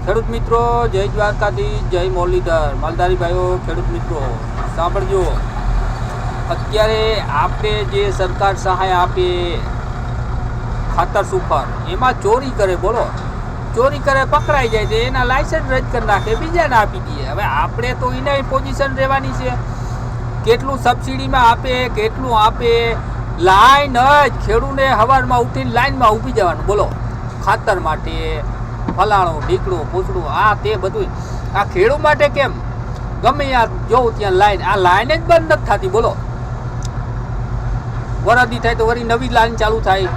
ખેડૂત મિત્રો જય દ્વારકાધીશ, જય મુરલીધર, માલધારી ભાઈઓ, ખેડૂત મિત્રો સાંભળજો. અત્યારે આપણે જે સરકાર સહાય આપે ખાતર સુપર, એમાં ચોરી કરે, બોલો ચોરી કરે પકડાઈ જાય તો એના લાયસન્સ રદ કરી નાખે, બીજાને આપી દઈએ. હવે આપણે તો એના પોઝિશન રહેવાની છે. કેટલું સબસિડીમાં આપે, કેટલું આપે, લાઈન જ ખેડૂને સવારમાં ઉઠીને લાઈનમાં ઊભી જવાનું, બોલો ખાતર માટે, ફલાણું ઢીકડું પૂછડું આ તે બધું. આ ખેડૂત માટે કેમ ગમે ત્યાં જોઉં ત્યાં લાઈન, આ લાઈન જ બંધ નથી થતી, બોલો. વરદી થાય તો વળી નવી લાઈન ચાલુ થાય.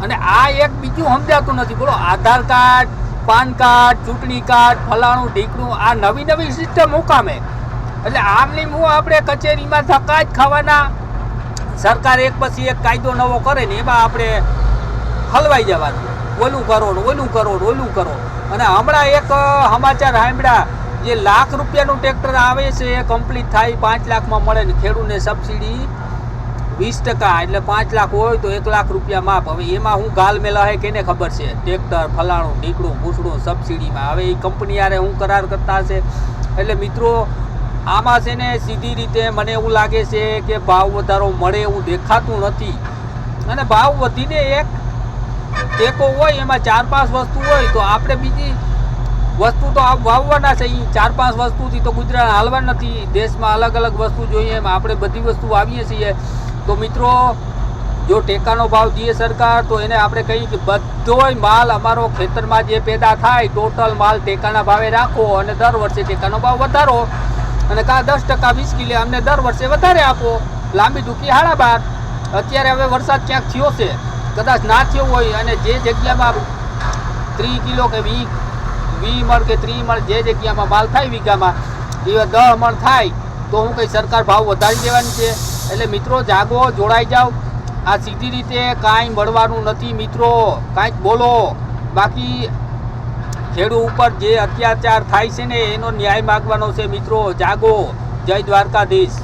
અને આ એક બીજું સમજાતું નથી, બોલો આધાર કાર્ડ, પાન કાર્ડ, ચૂંટણી કાર્ડ, ફલાણું ઢીકડું, આ નવી નવી સિસ્ટમ મુકામે. એટલે આમની હું આપણે કચેરીમાં ધક્કા જ ખાવાના. સરકાર એક પછી એક કાયદો નવો કરે ને એમાં આપણે હલવાઈ જવાનું, ઓલું કરો ઓલું કરો ઓલું કરો. અને હમણાં એક સમાચાર સાંભળ્યા, જે લાખ રૂપિયાનું ટ્રેક્ટર આવે છે એ કમ્પ્લીટ થાય 5 લાખમાં મળે ને ખેડૂતને સબસિડી 20%, એટલે 5 લાખ હોય તો 1 લાખ રૂપિયા માપ. હવે એમાં હું ગાલ મેલા હે કેને ખબર છે, ટ્રેક્ટર ફલાણું ઢીકડું પૂછડું સબસિડીમાં. હવે એ કંપની યારે હું કરાર કરતા હશે. એટલે મિત્રો આમાં છે ને સીધી રીતે મને એવું લાગે છે કે ભાવ વધારો મળે એવું દેખાતું નથી. અને ભાવ વધીને એક ટેકો હોય એમાં 4-5 વસ્તુ હોય તો આપણે બીજી વસ્તુ તો વાવવાના છે. એ 4-5 વસ્તુથી તો ગુજરાત હાલવા નથી. દેશમાં અલગ અલગ વસ્તુ જોઈએ એમ આપણે બધી વસ્તુ વાવીએ છીએ. તો મિત્રો જો ટેકાનો ભાવ દે સરકાર તો એને આપણે કહીએ કે બધોય માલ અમારો ખેતરમાં જે પેદા થાય ટોટલ માલ ટેકાના ભાવે રાખો અને દર વર્ષે ટેકાનો ભાવ વધારો. અને કાં 10% 20 કિલો અમને દર વર્ષે વધારે આપો. લાંબી ટૂંકી 12.5. અત્યારે હવે વરસાદ ક્યાંક થયો છે, કદાચ ના થયો હોય અને જે જગ્યામાં 30 કિલો કે 20 મણ કે 30 મણ જે જગ્યામાં માલ થાય વીઘામાં એ 10 મણ થાય તો હું કંઈ સરકાર ભાવ વધારી દેવાની છે. એટલે મિત્રો જાગો, જોડાઈ જાઓ. આ સીધી રીતે કાંઈ મળવાનું નથી મિત્રો, કાંઈક બોલો. બાકી ખેડૂત ઉપર જે અત્યાચાર થાય છે ને એનો ન્યાય માગવાનો છે મિત્રો. જાગો. જય દ્વારકાધીશ.